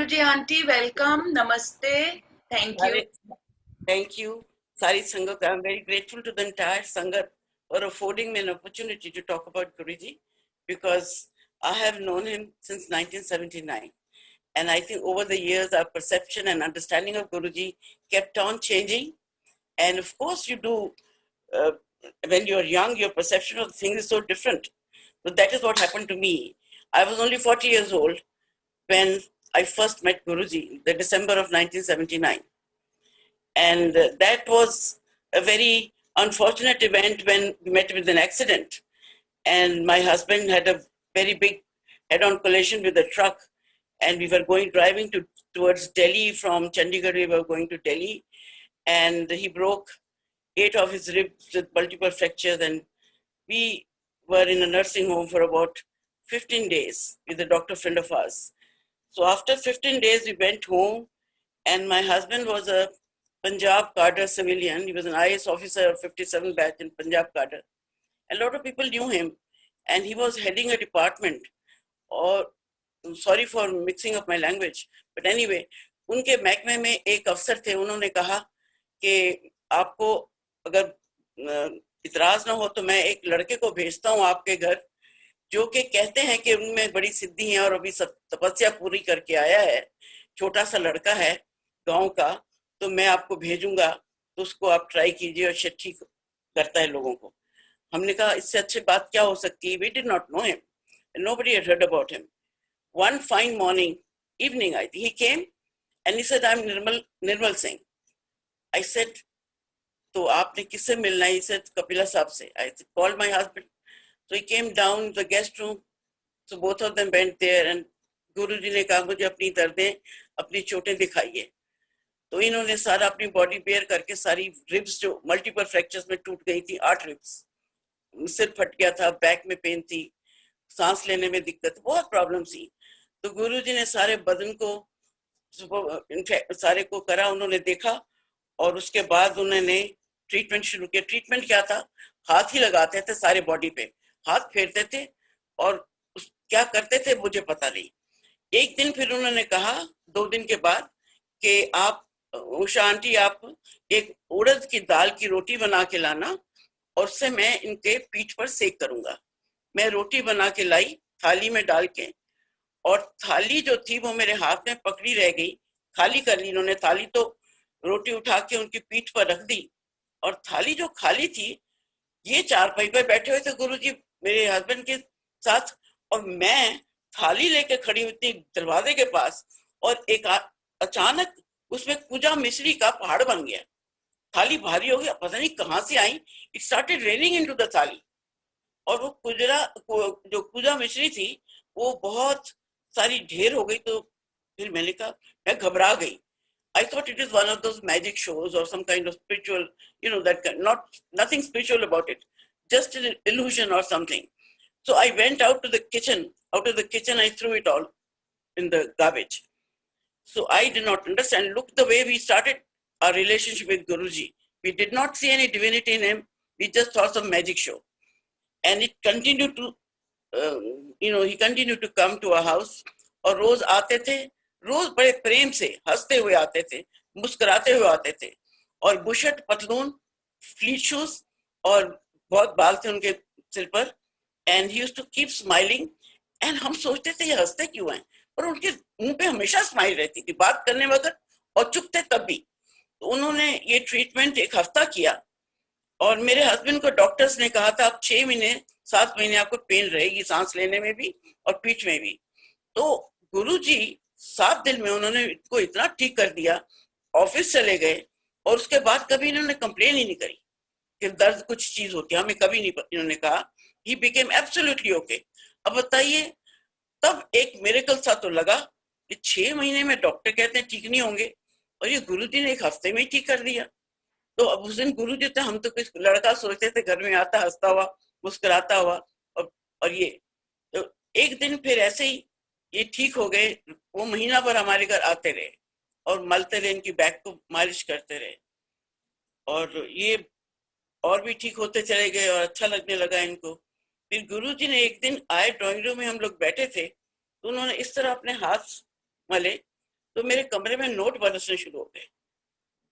Guruji aunty, welcome, namaste, thank you. Thank you, Sari Sangat. I'm very grateful to the entire Sangat for affording me an opportunity to talk about Guruji, because I have known him since 1979. And I think over the years, our perception and understanding of Guruji kept on changing. And of course, you do, when you're young, your perception of things is so different. So that is what happened to me. I was only 40 years old when I first met Guruji, the December of 1979. And that was a very unfortunate event when we met with an accident. And my husband had a very big head-on collision with a truck. And we were driving towards Delhi from Chandigarh. We were going to Delhi. And he broke 8 of his ribs with multiple fractures. And we were in a nursing home for about 15 days with a doctor friend of ours. So after 15 days, we went home. And my husband was a Punjab cadre civilian. He was an IAS officer of 57 batch in Punjab cadre. A lot of people knew him, and he was heading a department. Or sorry for mixing up my language, but anyway, उनके महकमे में एक अफसर थे. उन्होंने कहा कि आपको अगर इतराज ना हो तो मैं एक लड़के को भेजता हूँ आपके घर, जो कि कहते हैं कि उनमें बड़ी सिद्धि है और अभी सब तपस्या पूरी करके आया है. छोटा सा लड़का है गांव का, तो मैं आपको भेजूंगा, तो उसको आप ट्राई कीजिए और शायद ठीक करता है लोगों को. हमने कहा इससे अच्छी बात क्या हो सकती है. We did not know him. Nobody had heard about him. One fine evening, I think, he came and he said, I'm Nirmal Singh. I said, तो आपने किससे मिलना है? He said, Kapila Saab se. I called my husband. So he came down the guest room. So both of them went there and Guruji ने कहा मुझे अपनी दर्दें, अपनी चोटें दिखाइए. तो इन्होंने सारा अपनी बॉडी बेयर करके सारी रिब्स जो मल्टीपल फ्रैक्चर्स में टूट गई थी, 8 रिब्स, सिर फट गया था, बैक में पेन थी, सांस लेने में दिक्कत, बहुत प्रॉब्लम थी. तो गुरुजी ने सारे बदन को सारे को करा, उन्होंने देखा और उसके बाद उन्होंने ट्रीटमेंट शुरू किया. ट्रीटमेंट क्या था? हाथ ही लगाते थे सारे बॉडी पे, हाथ फेरते थे और क्या करते थे मुझे पता नहीं. एक दिन फिर उन्होंने कहा 2 दिन के बाद कि आप उषा आंटी आप एक उड़द की दाल की रोटी बना के लाना और उससे मैं इनके पीठ पर सेक करूंगा. मैं रोटी बना के लाई थाली में डाल के, और थाली जो थी वो मेरे हाथ में पकड़ी रह गई. खाली कर ली इन्होंने थाली, तो रोटी उठा के उनकी पीठ पर रख दी और थाली जो खाली थी, ये चारपाई पर बैठे हुए थे गुरुजी मेरे हस्बैंड के साथ, और मैं थाली लेके खड़ी हुई थी दरवाजे के पास, और एक अचानक उसमें पूजा मिश्री का पहाड़ बन गया. थाली भारी हो गया, पता नहीं कहाँ से आई. It started raining into the thali, और वो जो पूजा मिश्री थी वो बहुत सारी ढेर हो गई. तो फिर मैंने कहा, मैं घबरा गई. I thought it is one of those magic shows or some kind of spiritual, that kind, nothing spiritual about it, just an illusion or something. So I went out to the kitchen. Out of the kitchen, I threw it all in the garbage. So I did not understand. Look, the way we started our relationship with Guruji, we did not see any divinity in him. We just saw some magic show. And it continued to, he continued to come to our house. और रोज आते थे, रोज बड़े प्रेम से हंसते हुए आते थे, मुस्कुराते हुए आते थे, और बुशर्ट पतलून, फ्लीट शूज, और बहुत बाल थे उनके सिर पर. And he used to keep smiling. And हम सोचते थे ये हंसते क्यों हैं, और उनके मुंह पे हमेशा स्माइल रहती थी, बात करने वक्त और चुप थे तब भी. तो उन्होंने ये ट्रीटमेंट 1 हफ्ता किया, और मेरे हस्बैंड को डॉक्टर्स ने कहा था आप 6 महीने 7 महीने आपको पेन रहेगी, सांस लेने में भी और पीठ में भी. तो गुरुजी 7 दिन में उन्होंने इसको इतना ठीक कर दिया. ऑफिस चले गए और उसके बाद कभी इन्होंने कंप्लेन ही नहीं करी कि दर्द कुछ चीज होती है, हमें कभी नहीं. इन्होंने कहा ही बिकेम एब्सोल्युटली ओके. अब बताइए, तब एक मिरेकल सा तो लगा कि 6 महीने में डॉक्टर कहते हैं ठीक नहीं होंगे, और ये गुरुजी ने 1 हफ्ते में ही ठीक कर दिया. तो अब उस दिन गुरुजी थे, हम तो कुछ लड़का सोचते थे घर में आता हंसता हुआ मुस्कुराता हुआ, और ये तो एक दिन फिर ऐसे ही ये ठीक हो गए. वो महीना भर हमारे घर आते रहे और मलते रहे, इनकी बैक को मालिश करते रहे, और ये और भी ठीक होते चले गए और अच्छा लगने लगा इनको. फिर गुरुजी ने एक दिन आए, ड्राइंग रूम में हम लोग बैठे थे, तो उन्होंने इस तरह अपने हाथ मले तो मेरे कमरे में नोट बरसने शुरू हो गए।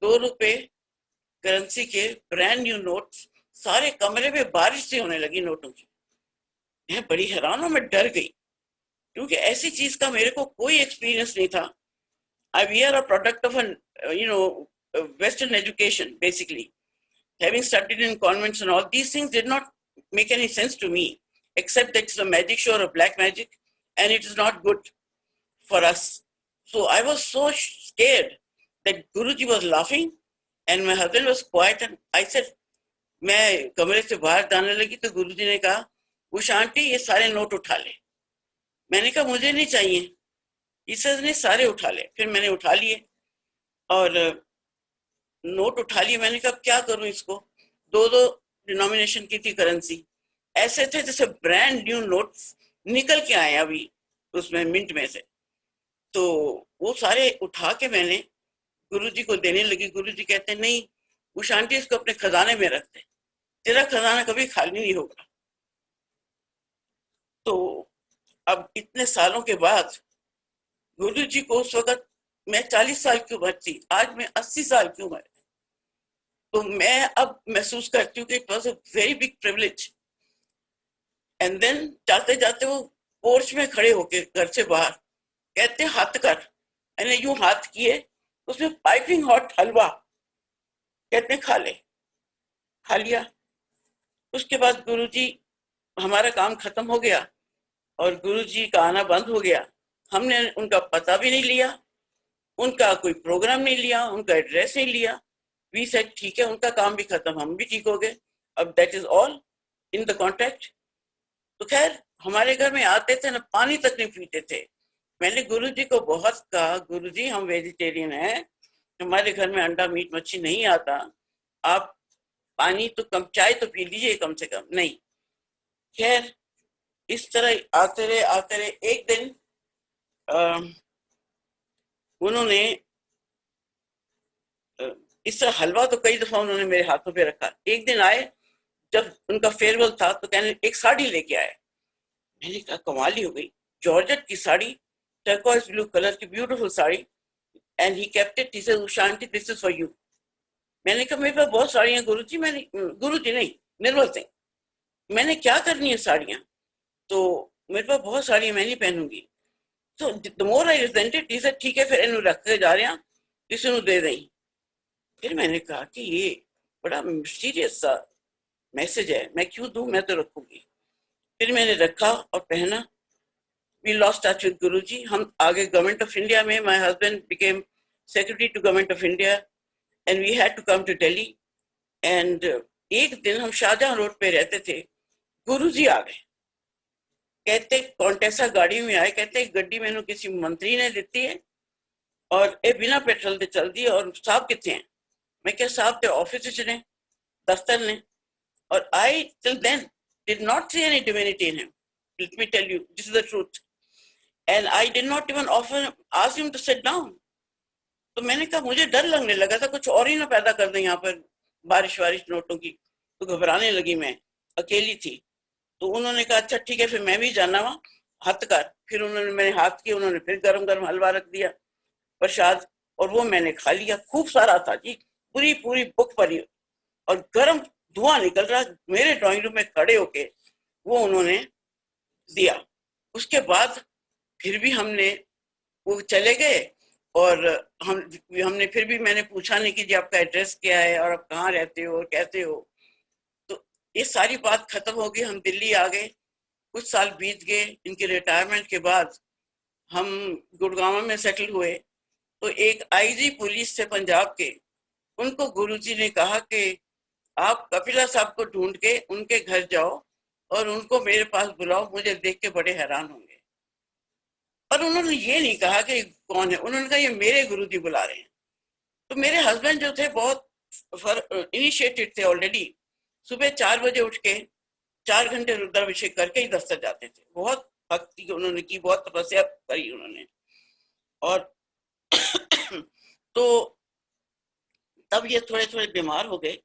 2 रुपए करेंसी के ब्रांड न्यू नोट्स, सारे कमरे में बारिश से होने लगी नोटों की। मैं बड़ी हैरान हूं, मैं डर गई, क्योंकि ऐसी चीज का मेरे को कोई एक्सपीरियंस नहीं था। I we are a product of an western education basically, having studied in convents and all these things did not make any sense to me, except that it's a magic show or black magic and it is not good for us. So I was so scared that Guruji was laughing and my husband was quiet, and I said, मैं कमरे से बाहर जाने लगी तो गुरुजी ने कहा, Usha aunty ये सारे नोट उठा ले। मैंने कहा मुझे नहीं चाहिए। जीसस ने सारे उठा ले। फिर मैंने उठा लिए और नोट उठा लिए। मैंने कहा क्या करूं इसको, 2 डिनोमिनेशन की थी करेंसी, ऐसे थे जैसे ब्रांड न्यू नोट्स निकल के आए अभी उसमें मिंट में से। तो वो सारे उठा के मैंने गुरुजी को देने लगी। गुरुजी कहते नहीं उषा आंटी इसको अपने खजाने में रख दे, तेरा खजाना कभी खाली नहीं होगा। तो अब इतने सालों के बाद गुरुजी को, उस वक्त मैं 40 साल की उम्र थी, आज मैं 80 साल की उम्र, तो मैं अब महसूस करती हूँ कि it was a very big privilege. And then जाते जाते वो पोर्च में खड़े होके घर से बाहर कहते हाथ कर, मैंने यूं हाथ किए, उसमें पाइपिंग हॉट हलवा, कहते खा ले। खा लिया। उसके बाद गुरुजी, हमारा काम खत्म हो गया और गुरुजी का आना बंद हो गया। हमने उनका पता भी नहीं लिया, उनका कोई प्रोग्राम नहीं लिया, उनका एड्रेस नहीं लिया। वी सेड ठीक है, उनका काम भी खत्म, हम भी ठीक हो गए, अब that is all in the contract. तो खैर हमारे घर में आते थे ना, पानी तक नहीं पीते थे। मैंने गुरुजी को बहुत कहा, गुरुजी हम वेजिटेरियन हैं, हमारे घर में अंडा मीट मच्छी नहीं आता, आप पानी तो कम, चाय तो पी लीजिए कम से कम। नहीं, खैर इस तरह आते रहे। एक दिन उन्होंने इस तरह हलवा तो कई दफा उन्होंने मेरे हाथों पे रखा। एक दिन आए जब उनका फेयरवेल था तो कहने एक साड़ी लेके आए। मैंने कहा कमाल ही हो गई, जॉर्जेट की साड़ी, टर्कोइज ब्लू कलर की beautiful sari, and he kept it, he said Usha aunty this is for you. मैंने कहा मेरे पास बहुत साड़ियां गुरुजी, मैंने गुरुजी नहीं निर्मल सिंह, मैंने क्या करनी है साड़ियां, तो मेरे पास बहुत साड़ियां मैं नहीं पहनूंगी। तो the more I resented, he said ठीक है फिर इन्हों रख के जा रहे हैं, किसी को दे दें। फिर मैंने कहा कि ये बड़ा मिस्टीरियस सा मैसेज है, मैं क्यों दूं, मैं तो रखूंगी। फिर मैंने रखा और पहना। We lost touch with Guruji. हम आगे गवर्नमेंट ऑफ इंडिया में, my husband became secretary to government of India and we had to come to Delhi. And एक दिन हम शाहजहां रोड पे रहते थे, गुरुजी आ गए। कहते कौंटेसा गाड़ी में आए, कहते गड्डी मैंने किसी मंत्री ने दी है और ये बिना पेट्रोल दे चल दी, और साहब कितने हैं। मैं क्या साहब के ऑफिस ने, दफ्तर ने, और I till then did not see any divinity in him. Let me tell you, this is the truth. And I did not even offer ask him to sit down. तो मैंने कहा मुझे डर लगने लगा था कुछ और ही ना पैदा कर दें यहाँ पर बारिश नोटों की। तो घबराने लगी, मैं अकेली थी। तो उन्होंने कहा अच्छा ठीक है फिर मैं भी जाना वहाँ, हाथ कर। फिर उन्होंने मेरे हाथ किए, उन्होंने फिर गरम गरम हलवा रख दिया, प्रसाद, और वो मैंने खा लिया। खूब सारा था जी, पूरी बुक भरी, और गरम धुआं निकल रहा। मेरे ड्राइंग रूम में खड़े होके वो उन्होंने दिया। उसके बाद फिर भी हमने, वो चले गए और हमने फिर भी, मैंने पूछा नहीं कि जी आपका एड्रेस क्या है और आप कहाँ रहते हो और कैसे हो। तो ये सारी बात खत्म हो गई, हम दिल्ली आ गए। कुछ साल बीत गए। इनके रिटायरमेंट के बाद हम गुड़गांव में सेटल हुए। तो एक आईजी पुलिस थे पंजाब के, उनको गुरुजी ने कहा कि आप कपिला साहब को ढूंढ के उनके घर जाओ और उनको मेरे पास बुलाओ, मुझे देख के बड़े हैरान होंगे। पर उन्होंने ये नहीं कहा कि कौन है, उन्होंने कहा ये मेरे गुरुजी बुला रहे हैं। तो मेरे हस्बैंड जो थे बहुत इनिशिएटेड थे ऑलरेडी। सुबह 4 बजे उठ के 4 घंटे रुद्राभिषेक करके ही दफ्तर जाते थे। बहुत भक्ति उन्होंने की, बहुत तपस्या करी उन्होंने। और तो तब ये थोड़े बीमार हो गए।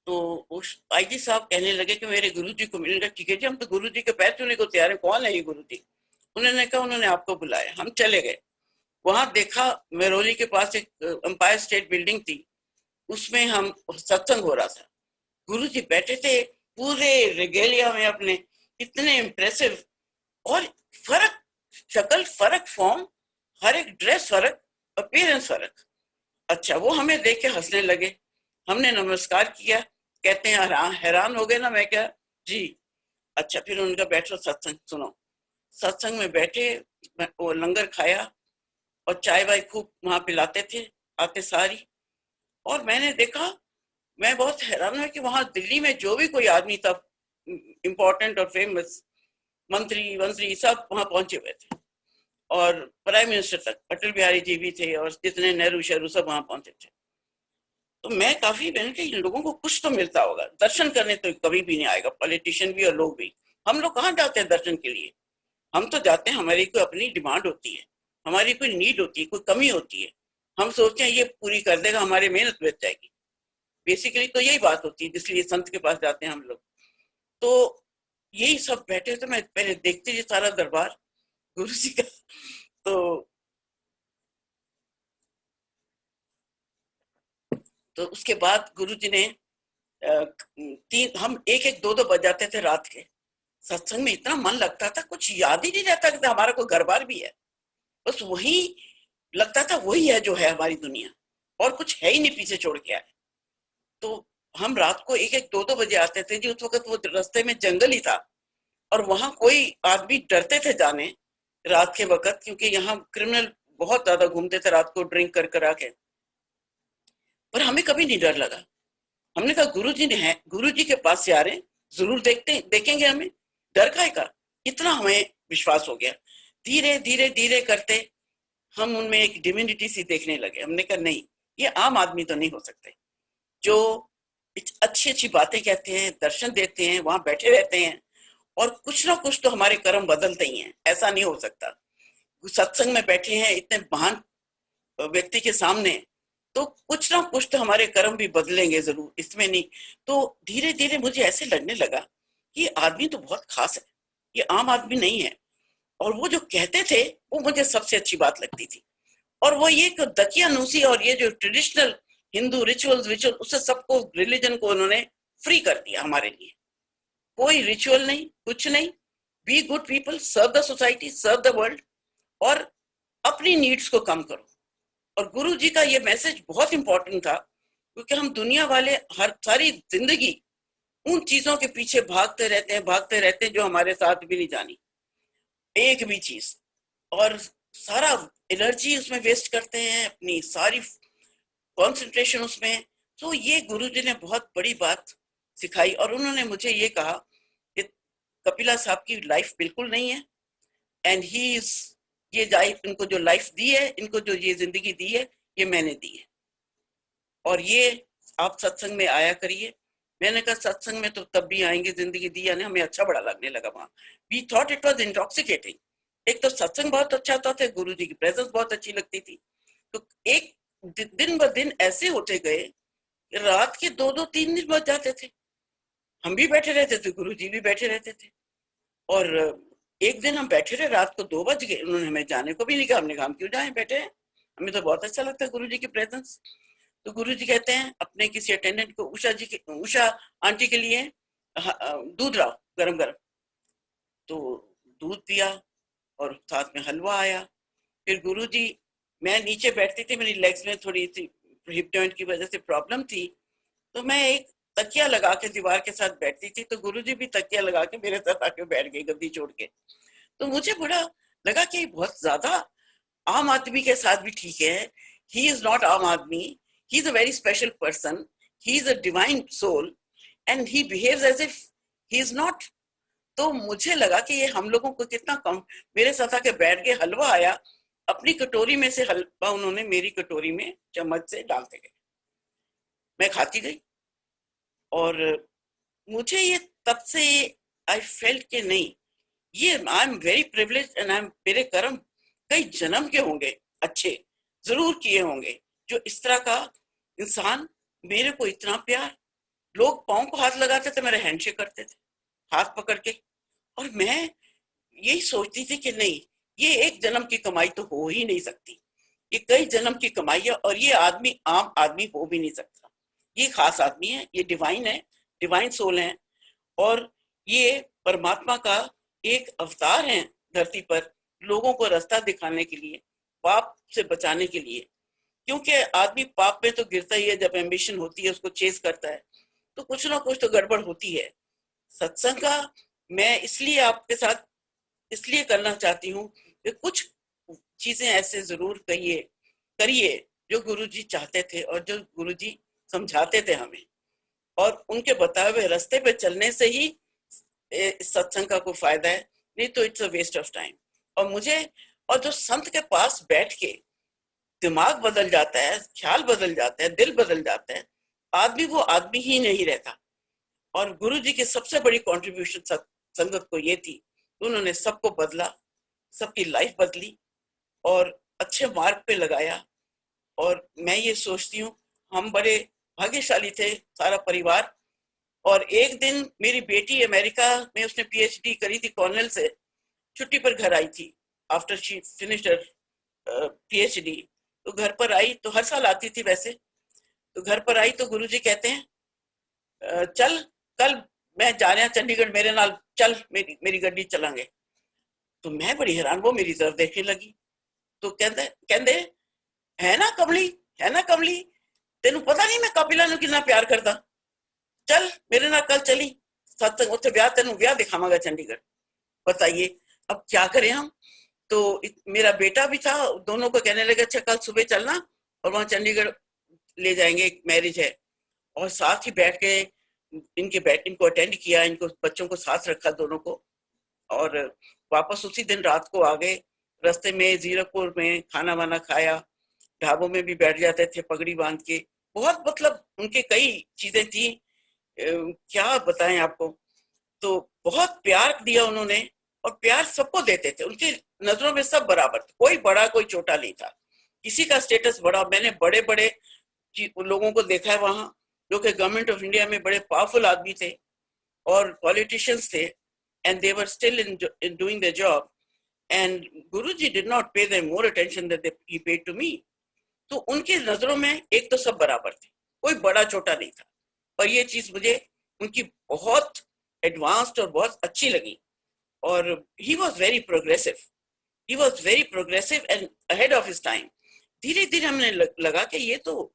तो उस आईजी साहब कहने लगे कि मेरे गुरुजी को मिलेगा। ठीक है जी, हम तो गुरुजी के पैर छूने को तैयार हैं, कौन है ये गुरुजी। उन्होंने कहा उन्होंने आपको बुलाया। हम चले गए, वहां देखा मेरोली के पास एक एम्पायर स्टेट बिल्डिंग थी, उसमें हम सत्संग हो रहा था। गुरु जी बैठे थे पूरे रेगेलिया में अपने, इतने इम्प्रेसिव, और फर्क शक्ल, फर्क फॉर्म, हर एक ड्रेस फर्क, अपीयरेंस फर्क। अच्छा, वो हमें देख के हंसने लगे, हमने नमस्कार किया, कहते हैं हैरान हैरान हो गए ना। मैं क्या जी। अच्छा, फिर उनका बैठो सत्संग सुनो। सत्संग में बैठे, वो लंगर खाया और चाय वाय खूब वहां पिलाते थे आते सारी। और मैंने देखा, मैं बहुत हैरान हुआ कि वहां दिल्ली में जो भी कोई आदमी था इम्पोर्टेंट और फेमस, मंत्री वंत्री सब वहां पहुंचे हुए थे, और प्राइम मिनिस्टर तक, अटल बिहारी जी भी थे, और जितने नेहरू शहरू सब वहां पहुंचे थे। तो मैं काफी, मैंने कहा इन लोगों को कुछ तो मिलता होगा, दर्शन करने तो कभी भी नहीं आएगा, पॉलिटिशियन भी और लोग भी। हम लोग कहाँ जाते हैं दर्शन के लिए? हम तो जाते हैं, हमारी कोई अपनी डिमांड होती है, हमारी कोई नीड होती है, कोई कमी होती है, हम सोचते हैं ये पूरी कर देगा, हमारी मेहनत बच जाएगी। बेसिकली तो यही बात होती है, जिसलिए संत के पास जाते हैं हम लोग। तो यही सब बैठे थे, मैं पहले देखती थी सारा दरबार गुरु जी का। तो उसके बाद गुरु जी ने हम एक एक दो दो बज जाते थे रात के। सत्संग में इतना मन लगता था, कुछ याद ही नहीं रहता कि हमारा कोई घर बार भी है, बस वही लगता था, वही है जो है हमारी दुनिया, और कुछ है ही नहीं पीछे छोड़ के आए। तो हम रात को एक एक दो दो बजे आते थे जी। उस वक्त वो रास्ते में जंगल ही था, और वहां कोई आदमी डरते थे जाने रात के वक्त, क्योंकि यहाँ क्रिमिनल बहुत ज्यादा घूमते थे रात को ड्रिंक कर कर आके। पर हमें कभी नहीं डर लगा। हमने कहा गुरु जी ने है, गुरु जी के पास से आ रहे हैं, जरूर देखेंगे हमें, डर काहे का। इतना हमें विश्वास हो गया। धीरे धीरे धीरे करते हम उनमें एक डिविनिटी सी देखने लगे। हमने कहा नहीं, ये आम आदमी तो नहीं हो सकते, जो अच्छी अच्छी बातें कहते हैं, दर्शन देते हैं, वहां बैठे रहते हैं, और कुछ ना कुछ तो हमारे कर्म बदलते ही हैं। ऐसा नहीं हो सकता। सत्संग में बैठे हैं इतने महान व्यक्ति के सामने, तो कुछ ना कुछ तो हमारे कर्म भी बदलेंगे जरूर, इसमें नहीं। तो धीरे धीरे मुझे ऐसे लगने लगा कि ये आदमी तो बहुत खास है, ये आम आदमी नहीं है। और वो जो कहते थे वो मुझे सबसे अच्छी बात लगती थी। और वो ये दकियानूसी और ये जो ट्रेडिशनल हिंदू रिचुअल्स विचुअल, उससे सबको, रिलीजन को उन्होंने फ्री कर दिया हमारे लिए। कोई रिचुअल नहीं, कुछ नहीं। Be good people, serve the society, serve the world, और अपनी नीड्स को कम करो। और गुरु जी का ये मैसेज बहुत इंपॉर्टेंट था, क्योंकि हम दुनिया वाले हर सारी जिंदगी उन चीजों के पीछे भागते रहते हैं जो हमारे साथ भी नहीं जानी, एक भी चीज, और सारा एनर्जी उसमें वेस्ट करते हैं, अपनी सारी कंसंट्रेशन उसमें। तो ये गुरु जी ने बहुत बड़ी बात सिखाई, और उन्होंने मुझे ये कहा कि कपिला साहब की लाइफ बिल्कुल नहीं है, एंड ही इज, ये लाइफ, इनको जो लाइफ दी है, इनको जो ये जिंदगी दी है, ये मैंने दी है, और ये आप सत्संग में आया करिए। मैंने कहा सत्संग में तो तब भी आएंगे, जिंदगी दी है। हमें अच्छा बड़ा लगने लगा वहां। We thought it was intoxicating. एक तो सत्संग बहुत अच्छा था, गुरु जी की प्रेजेंस बहुत अच्छी लगती थी। तो एक दिन ब दिन ऐसे होते गए, रात के दो दो तीन दिन बज जाते थे, हम भी बैठे रहते थे, गुरु जी भी बैठे रहते थे। और एक दिन हम बैठे रहे, रात को 2 बज गए, उन्होंने हमें जाने को भी नहीं कहा। हमने कहा हम क्यों जाएं, बैठे हैं, हमें तो बहुत अच्छा लगता है गुरु जी की प्रेजेंस। तो गुरु जी कहते हैं अपने किसी अटेंडेंट को, उषा आंटी के लिए दूध लाओ गरम गरम। तो दूध पिया, और साथ में हलवा आया। फिर गुरु जी, मैं नीचे बैठती थी, मेरी लेग्स में थोड़ी सी हिप जॉइंट की वजह से प्रॉब्लम थी, तो मैं एक तकिया लगा के दीवार के साथ बैठती थी। तो गुरु जी भी तकिया लगा के मेरे साथ आके बैठ गए, गद्दी छोड़ के। तो मुझे बड़ा लगा कि बहुत ज्यादा आम आदमी के साथ भी ठीक है। ही इज नॉट आम आदमी, he is a very special person, he is a divine soul, and he behaves as if he is not. तो मुझे लगा कि ये हम लोगों को कितना कम। मेरे साथ आके बैठ गए, हलवा आया, अपनी कटोरी में से हलवा उन्होंने मेरी कटोरी में चम्मच से डालते गए, मैं खाती गई। और मुझे ये तब से आई फेल्ट कि नहीं, ये I am very privilege, and I am, मेरे कर्म कई जन्म के होंगे, अच्छे जरूर किए होंगे, जो इस तरह का इंसान, मेरे को इतना प्यार। लोग पाँव को हाथ लगाते थे, मेरे हैंडशेक करते थे हाथ पकड़ के। और मैं यही सोचती थी कि नहीं, ये एक जन्म की कमाई तो हो ही नहीं सकती। ये कई जन्म की कमाई है और ये आदमी आम आदमी हो भी नहीं सकता। ये खास आदमी है, ये डिवाइन है, डिवाइन सोल है और ये परमात्मा का एक अवतार है धरती पर, लोगों को रास्ता दिखाने के लिए, पाप से बचाने के लिए। क्योंकि आदमी पाप में तो गिरता ही है, जब एम्बिशन होती है उसको चेस करता है तो कुछ ना कुछ तो गड़बड़ होती है। सत्संग का मैं इसलिए आपके साथ इसलिए करना चाहती हूँ कि कुछ चीजें ऐसे जरूर करिए जो गुरुजी चाहते थे और जो गुरुजी समझाते थे हमें, और उनके बताए हुए रास्ते पे चलने से ही इस सत्संग का कोई फायदा है, नहीं तो it's a waste of time. और जो संत के पास बैठ के दिमाग बदल जाता है, ख्याल बदल जाता है, दिल बदल जाता है, आदमी वो आदमी ही नहीं रहता। और गुरु जी की सबसे बड़ी कंट्रीब्यूशन संगत को ये थी, उन्होंने सबको बदला, सबकी लाइफ बदली और अच्छे मार्ग पे लगाया। और मैं ये सोचती हूँ हम बड़े भाग्यशाली थे सारा परिवार। और एक दिन मेरी बेटी अमेरिका में, उसने पीएचडी करी थी कॉर्नेल से, छुट्टी पर घर आई थी after she finished her PhD. तो घर पर आई, तो हर साल आती थी वैसे, तो घर पर आई तो गुरुजी कहते हैं चल कल मैं जा रहा चंडीगढ़, मेरे नाल चल, मेरी गड्डी चलांगे। तो मैं बड़ी हैरान, वो मेरी तरफ देखने लगी तो कहते है ना कमली, तेनू पता नहीं मैं कपिला नू कितना प्यार करता, चल मेरे नाल कल चली सत्संग, उत्थे ब्याह, तेनू ब्याह दिखावांगा चंडीगढ़। बताइए अब क्या करें हम। तो मेरा बेटा भी था, दोनों को कहने लगे अच्छा कल सुबह चलना और वहां चंडीगढ़ ले जाएंगे, एक मैरिज है। और साथ ही बैठ के इनको अटेंड किया, इनको बच्चों को साथ रखा दोनों को, और वापस उसी दिन रात को आ गए। रास्ते में जीरकपुर में खाना वाना खाया, ढाबों में भी बैठ जाते थे पगड़ी बांध के। बहुत मतलब उनके कई चीजें थी, क्या बताएं आपको। तो बहुत प्यार दिया उन्होंने और प्यार सबको देते थे, उनकी नजरों में सब बराबर थे, कोई बड़ा कोई छोटा नहीं था, किसी का स्टेटस बड़ा। मैंने बड़े बड़े लोगों को देखा है वहां, जो कि गवर्नमेंट ऑफ इंडिया में बड़े पावरफुल आदमी थे और पॉलिटिशियंस थे, and they were still in doing the job, and Guruji did not pay them more attention that he paid to me. तो उनकी नजरों में एक तो सब बराबर थे, कोई बड़ा छोटा नहीं था। और ये चीज मुझे उनकी बहुत एडवांस्ड और बहुत अच्छी लगी। और he was very progressive and ahead of his time. धीरे धीरे हमने लगा कि ये तो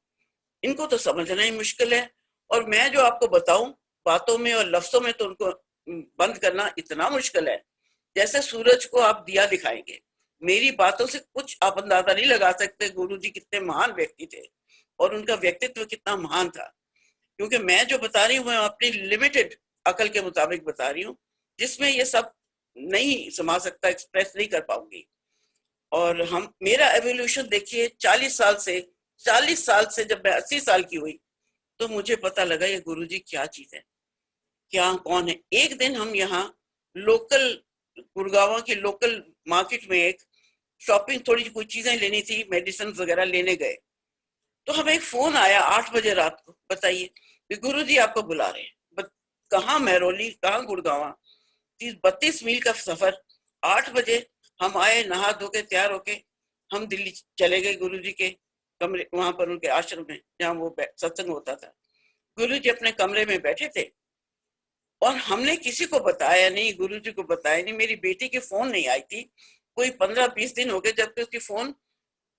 इनको तो समझना ही मुश्किल है, और मैं जो आपको बताऊं बातों में और लफ्जों में तो उनको बंद करना इतना मुश्किल है, जैसे सूरज को आप दिया दिखाएंगे। मेरी बातों से कुछ आप अंदाजा नहीं लगा सकते गुरुजी कितने महान व्यक्ति थे और उनका व्यक्तित्व कितना महान था। क्योंकि मैं जो बता रही हूँ मैं अपनी लिमिटेड अकल के मुताबिक बता रही हूँ, जिसमें ये सब नहीं समा सकता, एक्सप्रेस नहीं कर पाऊंगी। और मेरा एवोल्यूशन देखिए 40 साल से जब मैं 80 साल की हुई तो मुझे पता लगा ये गुरुजी क्या चीज है, क्या कौन है। एक दिन हम यहाँ लोकल गुड़गांव की लोकल मार्केट में एक शॉपिंग, थोड़ी कोई चीजें लेनी थी, मेडिसिन वगैरह लेने गए, तो हमें एक फोन आया 8 बजे रात को, बताइए गुरुजी आपको बुला रहे हैं। कहाँ महरौली, कहाँ गुड़गांव, 32 मील का सफर। 8 बजे हम आए, नहा धो के तैयार होके हम दिल्ली चले गए गुरुजी के कमरे, वहां पर उनके आश्रम में जहाँ वो सत्संग होता था। गुरुजी अपने कमरे में बैठे थे और हमने किसी को बताया नहीं, गुरुजी को बताया नहीं। मेरी बेटी की फोन नहीं आई थी, कोई 15-20 दिन हो गए, जबकि उसकी फोन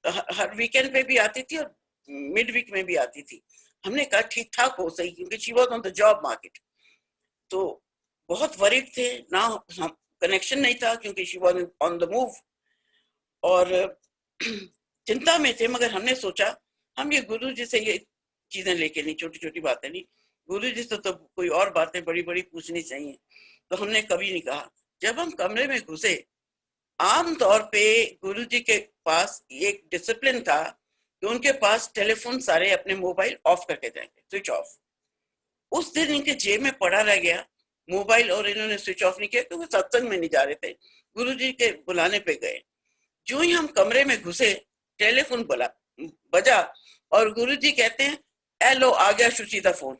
हर वीकेंड पे भी आती थी और मिड वीक में भी आती थी। हमने कहा ठीक ठाक हो सही, क्योंकि she was on the job market. तो बहुत वरीड थे ना, कनेक्शन नहीं था क्योंकि she was on the move, और चिंता में थे। मगर हमने सोचा हम ये गुरु जी से ये चीजें लेके नहीं, छोटी छोटी बातें नहीं, गुरु जी से तो कोई और बातें बड़ी बड़ी पूछनी चाहिए। तो हमने कभी नहीं कहा। जब हम कमरे में घुसे, आम तौर पे गुरु जी के पास एक डिसिप्लिन था कि उनके पास टेलीफोन सारे अपने मोबाइल ऑफ करके जाएंगे, स्विच ऑफ। उस दिन इनके जेब में पड़ा रह गया मोबाइल, और इन्होंने स्विच ऑफ नहीं किया क्योंकि सत्संग में नहीं जा रहे थे, गुरुजी के बुलाने पे गए। जो ही हम कमरे में घुसे, टेलीफोन बजा और गुरुजी कहते हैं हेलो, आ गया शुचि का फोन।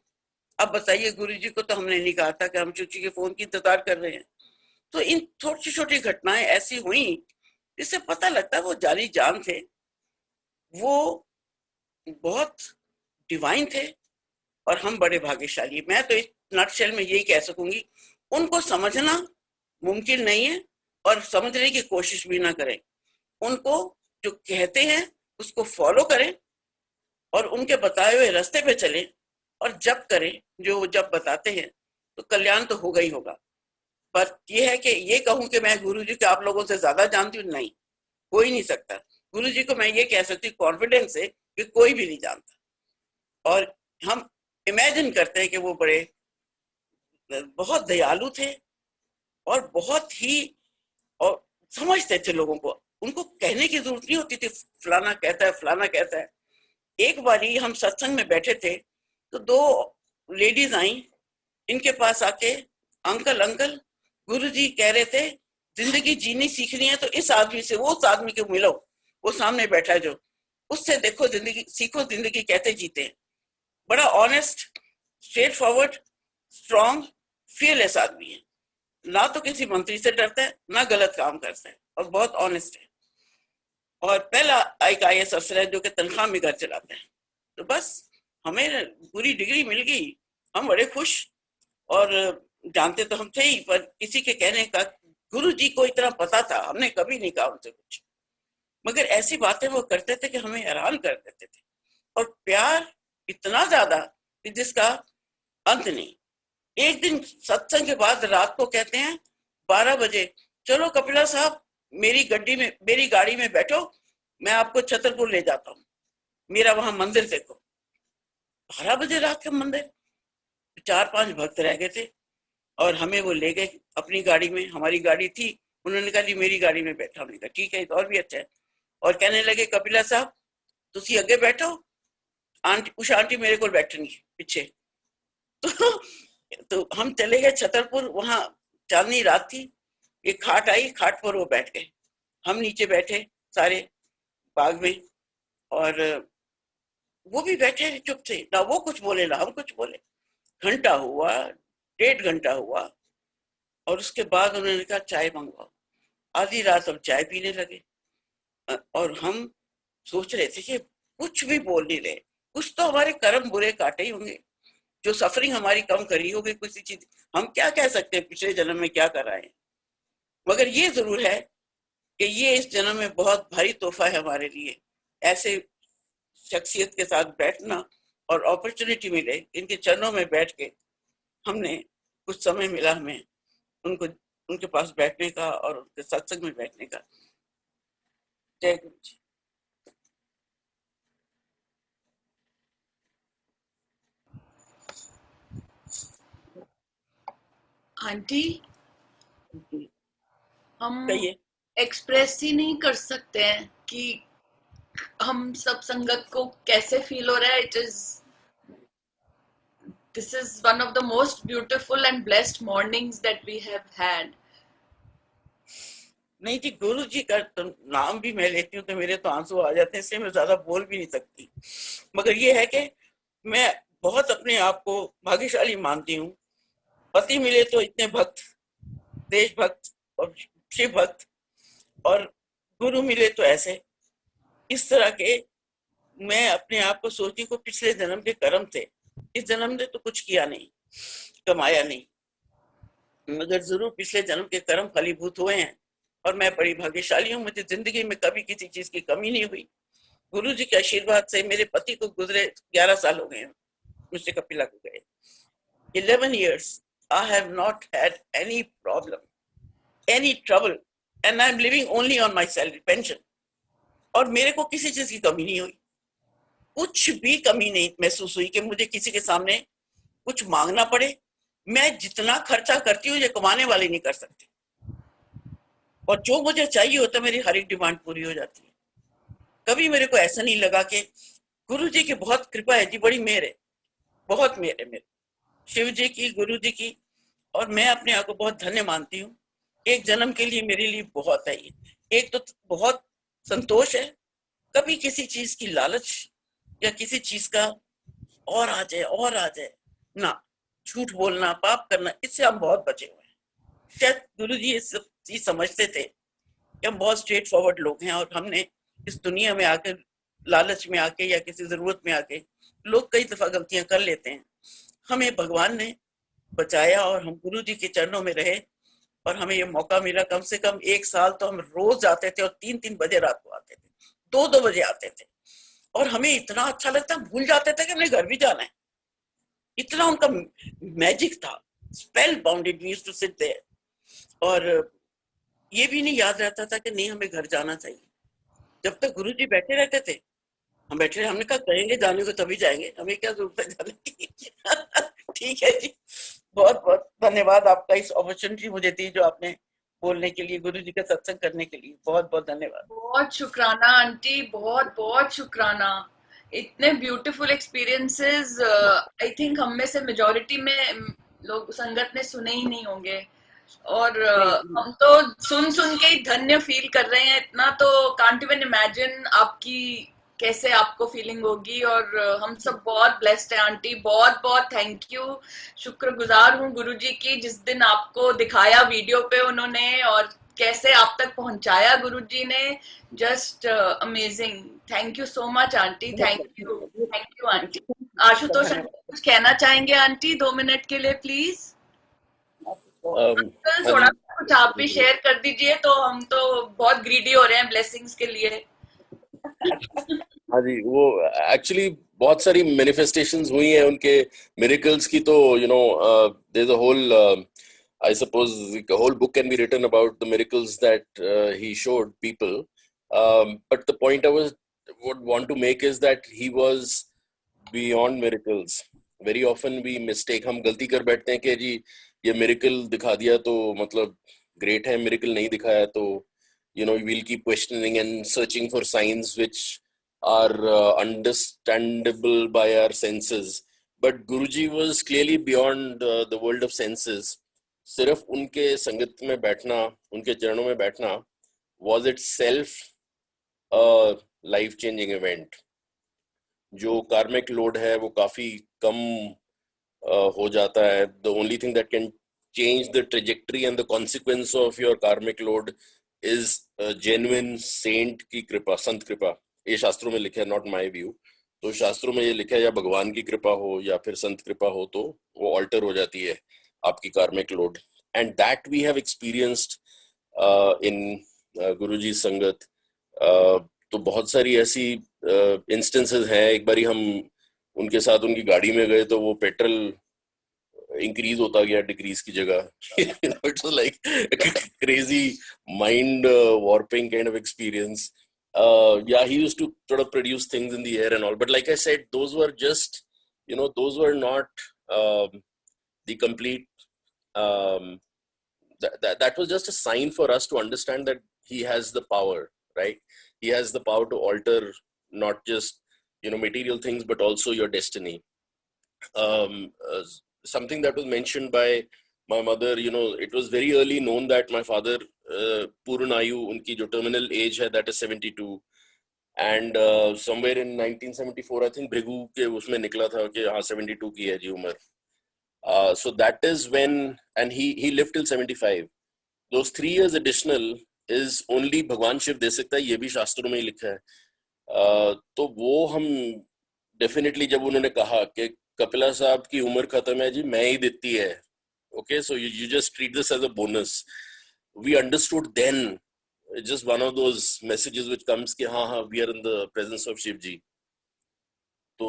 अब बताइए, गुरुजी को तो हमने नहीं कहा था कि हम शुचि के फोन की इंतजार कर रहे हैं। तो इन छोटी छोटी घटनाएं ऐसी हुई जिससे पता लगता है वो जानी जान थे। वो बहुत डिवाइन थे और हम बड़े भाग्यशाली। मैं तो इस नटशेल में यही कह सकूंगी, उनको समझना मुमकिन नहीं है और समझने की कोशिश भी ना करें। उनको जो कहते हैं उसको फॉलो करें और उनके बताए हुए रास्ते पे चलें और जब करें जो जब बताते हैं, तो कल्याण तो होगा ही होगा। पर यह है कि ये कहूं कि मैं गुरुजी को आप लोगों से ज्यादा जानती हूँ, नहीं, कोई नहीं सकता। गुरुजी को मैं ये कह सकती हूँ कॉन्फिडेंस से कि कोई भी नहीं जानता। और हम इमेजिन करते हैं कि वो बड़े बहुत दयालु थे और बहुत ही और समझते थे लोगों को। उनको कहने की जरूरत नहीं होती थी फलाना कहता है फलाना कहता है। एक बारी हम सत्संग में बैठे थे तो दो लेडीज आई इनके पास आके, अंकल अंकल गुरुजी कह रहे थे जिंदगी जीनी सीखनी है तो इस आदमी से, वो उस आदमी को मिलो, वो सामने बैठा है जो, उससे देखो जिंदगी सीखो, जिंदगी कैसे जीते हैं। बड़ा honest, straight forward, strong, fearless आदमी है। ना तो किसी मंत्री से डरता है ना गलत काम करता है और बहुत ऑनेस्ट है। और पहला एक IAS अफसर है जो कि तनख्वाह में घर चलाते हैं। तो बस हमें पूरी डिग्री मिल गई, हम बड़े खुश। और जानते तो हम थे ही, पर किसी के कहने का गुरु जी को इतना पता था, हमने कभी नहीं कहा उनसे कुछ, मगर ऐसी बातें वो करते थे कि हमें हैरान कर देते थे। और प्यार इतना ज्यादा कि जिसका अंत नहीं। एक दिन सत्संग के बाद रात को कहते हैं 12 बजे, चलो कपिला साहब मेरी गाड़ी में बैठो, मैं आपको छतरपुर ले जाता हूँ, मेरा वहां मंदिर देखो। 12 बजे रात का मंदिर। 4-5 भक्त रह गए थे और हमें वो ले गए अपनी गाड़ी में, हमारी गाड़ी थी, उन्होंने कहा जी मेरी गाड़ी में बैठा। हमने कहा ठीक है, तो और भी अच्छा है। और कहने लगे कपिला साहब तुसी अगे बैठो, आंटी उषा आंटी मेरे को बैठेंगी पीछे। तो हम चले गए छतरपुर, वहां चांदनी रात थी, एक खाट आई, खाट पर वो बैठ गए, हम नीचे बैठे सारे बाग में। और वो भी बैठे चुप थे, ना वो कुछ बोले ना हम कुछ बोले। घंटा हुआ, 1.5 घंटा हुआ और उसके बाद उन्होंने कहा चाय मंगवाओ। आधी रात हम चाय पीने लगे और हम सोच रहे थे कि कुछ भी बोल नहीं रहे, कुछ तो हमारे कर्म बुरे काटे ही होंगे, जो सफरिंग हमारी कम करी होगी किसी चीज। हम क्या कह सकते हैं पिछले जन्म में क्या कर रहे हैं, मगर ये जरूर है कि ये इस जन्म में बहुत भारी तोहफा है हमारे लिए, ऐसे शख्सियत के साथ बैठना और अपॉर्चुनिटी मिले इनके चरणों में बैठ के। हमने कुछ समय मिला हमें उनको, उनके पास बैठने का और उनके सत्संग में बैठने का। जय गुरु जी। आंटी हम कहिए। एक्सप्रेस ही नहीं कर सकते हैं कि हम सब संगत को कैसे फील हो रहा है। This is one of the most beautiful and blessed mornings that we have had. नहीं जी, गुरु जी का तो नाम भी मैं लेती हूँ तो मेरे तो आंसू आ जाते हैं, इसलिए मैं ज्यादा बोल भी नहीं सकती। मगर ये है कि मैं बहुत अपने आप को भाग्यशाली मानती हूँ। पति मिले तो इतने भक्त, देशभक्त और शिव भक्त, और गुरु मिले तो ऐसे, इस तरह के। मैं अपने आप को सोचती हूँ पिछले जन्म के कर्म थे, इस जन्म ने तो कुछ किया नहीं, कमाया नहीं, मगर जरूर पिछले जन्म के कर्म फलीभूत हुए हैं और मैं बड़ी भाग्यशाली हूँ। मुझे जिंदगी में कभी किसी चीज की कमी नहीं हुई। गुरु जी के आशीर्वाद से मेरे पति को गुजरे 11 साल हो गए हैं, मुझसे कपिला को गए 11 years. I have not had any problem, any trouble, and I am living only on my salary pension. और मेरे को किसी चीज की कमी नहीं हुई, कुछ भी कमी नहीं महसूस हुई कि मुझे किसी के सामने कुछ मांगना पड़े। मैं जितना खर्चा करती हूँ ये कमाने वाले नहीं कर सकते, और जो मुझे चाहिए होता है मेरी हर एक डिमांड पूरी हो जाती है। कभी मेरे को ऐसा नहीं लगा कि गुरु जी की बहुत कृपा है जी, बड़ी मेहर है, बहुत मेहर है मेरे, शिव जी की, गुरु जी की। और मैं अपने आप को बहुत धन्य मानती हूँ। एक जन्म के लिए मेरे लिए बहुत है। एक तो बहुत संतोष है, कभी किसी चीज की लालच या किसी चीज का और आ जाए ना, झूठ बोलना, पाप करना, इससे हम बहुत बचे हुए हैं। शायद गुरु जी ये सब चीज समझते थे कि हम बहुत स्ट्रेट फॉरवर्ड लोग हैं और हमने इस दुनिया में आकर लालच में आके या किसी जरूरत में आके लोग कई दफा गलतियां कर लेते हैं। हमें भगवान ने बचाया और हम गुरु जी के चरणों में रहे और हमें ये मौका मिला। कम से कम 1 साल तो हम रोज आते थे और 3-3 बजे रात को आते थे, 2-2 बजे आते थे और हमें इतना अच्छा लगता, भूल जाते थे कि हमें घर भी जाना है। इतना उनका मैजिक था, spell bounded, we used to sit there. और ये भी नहीं याद रहता था कि नहीं हमें घर जाना चाहिए। जब तक गुरु जी बैठे रहते थे हम बैठे रहे, हमने कहा कहेंगे जाने को तभी जाएंगे, हमें क्या जरूरत है जाने की। ठीक है जी, बहुत बहुत धन्यवाद आपका इस अपॉर्चुनिटी मुझे दी जो आपने बोलने के लिए, गुरु जी का सत्संग करने के लिए बहुत बहुत धन्यवाद। बहुत शुक्राना आंटी, बहुत बहुत शुक्राना। इतने ब्यूटीफुल एक्सपीरियंसेस आई थिंक हम में से मेजोरिटी में लोग संगत ने सुने ही नहीं होंगे। और नहीं, हम तो सुन सुन के ही धन्य फील कर रहे हैं। इतना तो कांट इवन इमेजिन आपकी कैसे आपको फीलिंग होगी। और हम सब बहुत ब्लेस्ड है आंटी, बहुत बहुत थैंक यू। शुक्रगुजार हूँ गुरुजी की, जिस दिन आपको दिखाया वीडियो पे उन्होंने और कैसे आप तक पहुंचाया गुरुजी ने। Just amazing. Thank you so much aunty, thank you aunty. Ashutosh धन्यवाद। कुछ कहना चाहेंगे आंटी 2 मिनट के लिए प्लीज? अंकल हाँ थोड़ा जी, कुछ आप भी शेयर कर दीजिए, तो हम तो बहुत ग्रीडी हो रहे हैं ब्लेसिंग्स के लिए। हाँ जी, वो एक्चुअली बहुत सारी मैनिफेस्टेशंस हुई हैं उनके मिरेकल्स की, तो there is a whole, I suppose a whole book can be written about the miracles that he showed people, but the point I would want to make is that he was beyond miracles. Very often we mistake, हम गलती कर बैठते हैं कि जी ये miracle दिखा दिया तो मतलब ग्रेट है, मिरेकल नहीं दिखाया तो we'll keep questioning and searching for signs which are understandable by our senses. But Guruji was clearly beyond the world of senses. सिर्फ उनके संगत में बैठना, उनके चरणों में बैठना was itself a life changing event. जो कार्मिक लोड है वो काफी कम हो जाता है. The only thing that can change the trajectory and the consequence of your karmic load is a genuine saint की कृपा, संत कृपा. ये शास्त्रों में लिखा है, not my view. तो शास्त्रों में ये लिखा है या भगवान की कृपा हो या फिर संत कृपा हो तो वो ऑल्टर हो जाती है आपकी karmic load. And that we have experienced in Guruji Sangat. तो बहुत सारी ऐसी इंस्टेंसेस हैं. एक बारी हम उनके साथ उनकी गाड़ी में गए तो वो पेट्रोल इंक्रीज होता गया डिक्रीज की जगह. It was like crazy mind warping kind of experience. Yeah, he used to sort of produce things in the air and all, but like I said, those were just, those were not the complete, that was just a sign for us to understand that he has the power, right? He has the power to alter not just material things but also your destiny. Something that was mentioned by my mother, it was very early known that my father, Puranayu, unki jo terminal age hai, that is 72. And somewhere in 1974, I think Bhrigu ke usme nikla tha कि हाँ 72 की है जी उम्र. So that is when, and he lived till 75. Those 3 years additional is only भगवान शिव दे सकता है, ये भी शास्त्रों में ही लिखा है. तो वो हम डेफिनेटली, जब उन्होंने कहा कि कपिला साहब की उम्र खत्म है जी, मैं ही देती है, okay, so you just treat this as a bonus. We understood then, it's just one of those messages which comes कि हाँ we are in the presence of Shiv ji. तो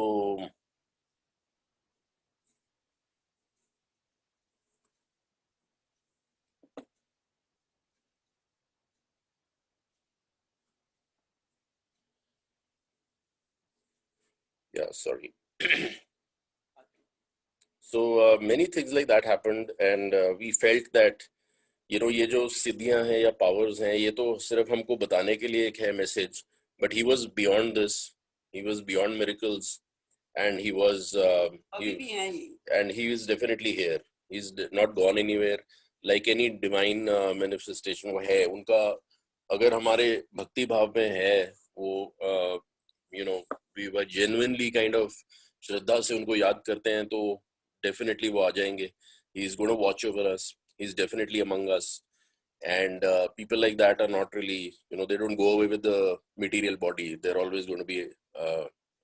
yeah, sorry. So many things like that happened, and we felt that ये जो सिद्धियां हैं या powers हैं, ये तो सिर्फ हमको बताने के लिए एक है message, but he was beyond this. He was beyond miracles, and he was and he is definitely here. He's not gone anywhere. Like any divine manifestation वो है उनका, अगर हमारे भक्ति भाव में है वो, we were genuinely kind of श्रद्धा से उनको याद करते हैं तो definitely वो आ जाएंगे. He's going to watch over us. He's definitely among us. And people like that are not really, they don't go away with the material body. They're always going to be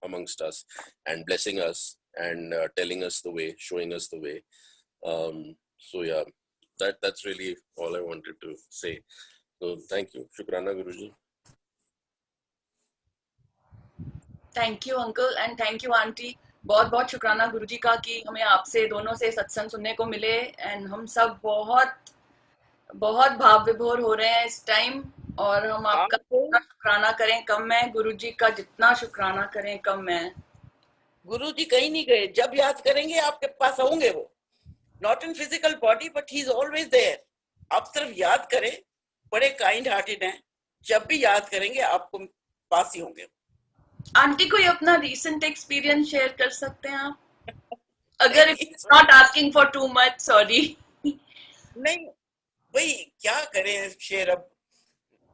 amongst us and blessing us and telling us the way, showing us the way. So yeah, that's really all I wanted to say. So thank you. Shukrana Guruji. Thank you uncle and thank you aunty. बहुत बहुत शुक्राना गुरुजी का कि हमें आपसे दोनों से सत्संग सुनने को मिले. एंड हम सब बहुत बहुत भाव विभोर हो रहे हैं इस टाइम. और हम आपका जितना शुक्राना करें कम है, गुरुजी का जितना शुक्राना करें कम है. गुरुजी कहीं नहीं गए. जब याद करेंगे आपके पास होंगे वो. Not in physical body but he is always there. आप सिर्फ याद करें. बड़े काइंड हार्टेड हैं. जब भी याद करेंगे आपको पास ही होंगे. आंटी कोई अपना रिसेंट एक्सपीरियंस शेयर कर सकते हैं आप? अगर not asking for too much, sorry. नहीं, वही क्या करें शेयर. अब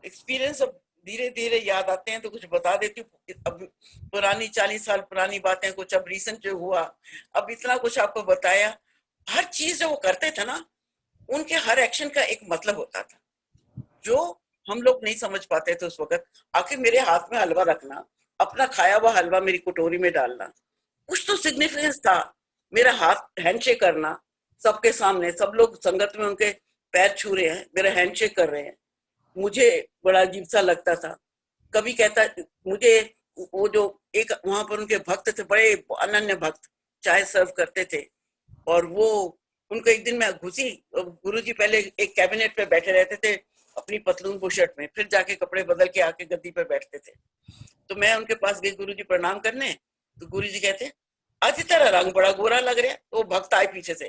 एक्सपीरियंस अब धीरे धीरे याद आते हैं तो कुछ बता देती हूँ. अब पुरानी 40 साल पुरानी बातें कुछ, अब रिसेंट जो हुआ, अब इतना कुछ आपको बताया. हर चीज जो वो करते थे ना, उनके हर एक्शन का एक मतलब होता था जो हम लोग नहीं समझ पाते थे उस वक्त. आखिर मेरे हाथ में हलवा रखना, अपना खाया हुआ हलवा मेरी कटोरी में डालना, कुछ तो सिग्निफिकेंस था. मेरा हाथ हैंडशेक करना सबके सामने, सब लोग संगत में उनके पैर छू रहे हैं, मेरा हैंडशेक कर रहे हैं. मुझे बड़ा अजीब सा लगता था. कभी कहता मुझे, वो जो एक वहां पर उनके भक्त थे, बड़े अनन्य भक्त, चाय सर्व करते थे. और वो उनको एक दिन मैं घुसी. गुरुजी पहले एक कैबिनेट पे बैठे रहते थे अपनी पतलून बुशर्ट में, फिर जाके कपड़े बदल के आके गद्दी पर बैठते थे. तो मैं उनके पास गई गुरुजी प्रणाम करने. तो गुरुजी कहते आज तेरा रंग बड़ा गोरा लग रहा है. तो वो भक्त आए पीछे से,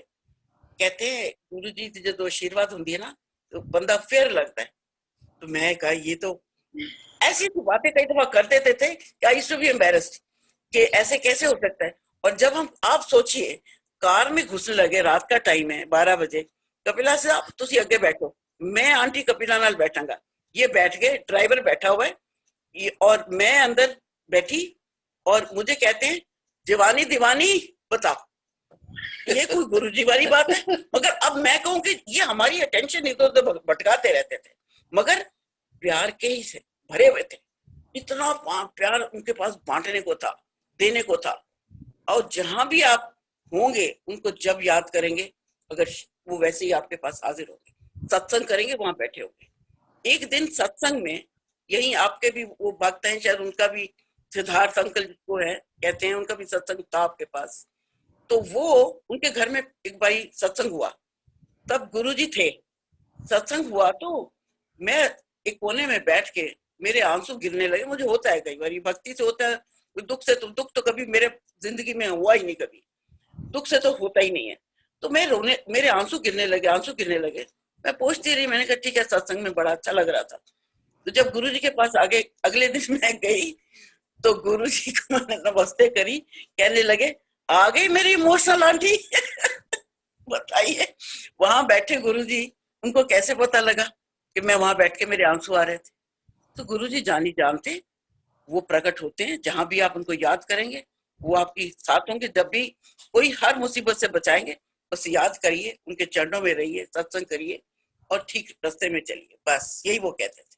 कहते गुरुजी की जो आशीर्वाद होती है ना तो बंदा फेयर लगता है. तो मैं कहा ये तो ऐसी तो बातें कई दफा कर देते थे कि I used to be embarrassed कि ऐसे कैसे हो सकता है. और जब हम, आप सोचिए, कार में घुसने लगे, रात का टाइम है 12 बजे, कपिला से आप तुसी अगे बैठो, मैं आंटी कपिला नाल बैठांगा. ये बैठ गए, ड्राइवर बैठा हुआ है और मैं अंदर बैठी. और मुझे कहते हैं जवानी दीवानी बता. ये कोई गुरुजी वाली बात है? मगर अब मैं कहूँ कि ये हमारी अटेंशन इधर उधर भटकाते रहते थे, मगर प्यार के ही से भरे हुए थे. इतना प्यार उनके पास बांटने को था, देने को था. और जहां भी आप होंगे उनको जब याद करेंगे, अगर वो वैसे ही आपके पास हाजिर होंगे. सत्संग करेंगे, वहां बैठे होंगे. एक दिन सत्संग में, यही आपके भी वो भक्त हैं शायद, उनका भी सिद्धार्थ अंकल जिसको है कहते हैं, उनका भी सत्संग था आपके पास. तो वो उनके घर में एक बारी सत्संग हुआ, तब गुरुजी थे. सत्संग हुआ तो मैं एक कोने में बैठ के, मेरे आंसू गिरने लगे. मुझे होता है कई बार, भक्ति से होता है, दुख से. तो दुख तो कभी मेरे जिंदगी में हुआ ही नहीं, कभी दुख से तो होता ही नहीं है. तो मैं रोने, मेरे आंसू गिरने लगे. मैं पूछती रही, मैंने कहा ठीक है, सत्संग में बड़ा अच्छा लग रहा था. तो जब गुरुजी के पास आगे अगले दिन मैं गई तो गुरुजी को मैंने नमस्ते करी. कहने लगे आ गई मेरी इमोशनल आंटी. बताइए, वहां बैठे गुरुजी, उनको कैसे पता लगा कि मैं वहां बैठ के मेरे आंसू आ रहे थे? तो गुरुजी जानी जानते, वो प्रकट होते हैं. जहां भी आप उनको याद करेंगे वो आपकी साथ होंगे. जब भी कोई हर मुसीबत से बचाएंगे, बस याद करिए, उनके चरणों में रहिए, सत्संग करिए और ठीक रास्ते में चलिए. बस यही वो कहते थे.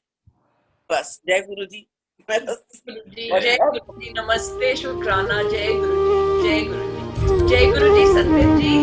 बस जय गुरु जी. जय गुरु जी. नमस्ते, शुक्राना. जय गुरु जी. जय गुरु जी. जय गुरु जी. सत्य जी.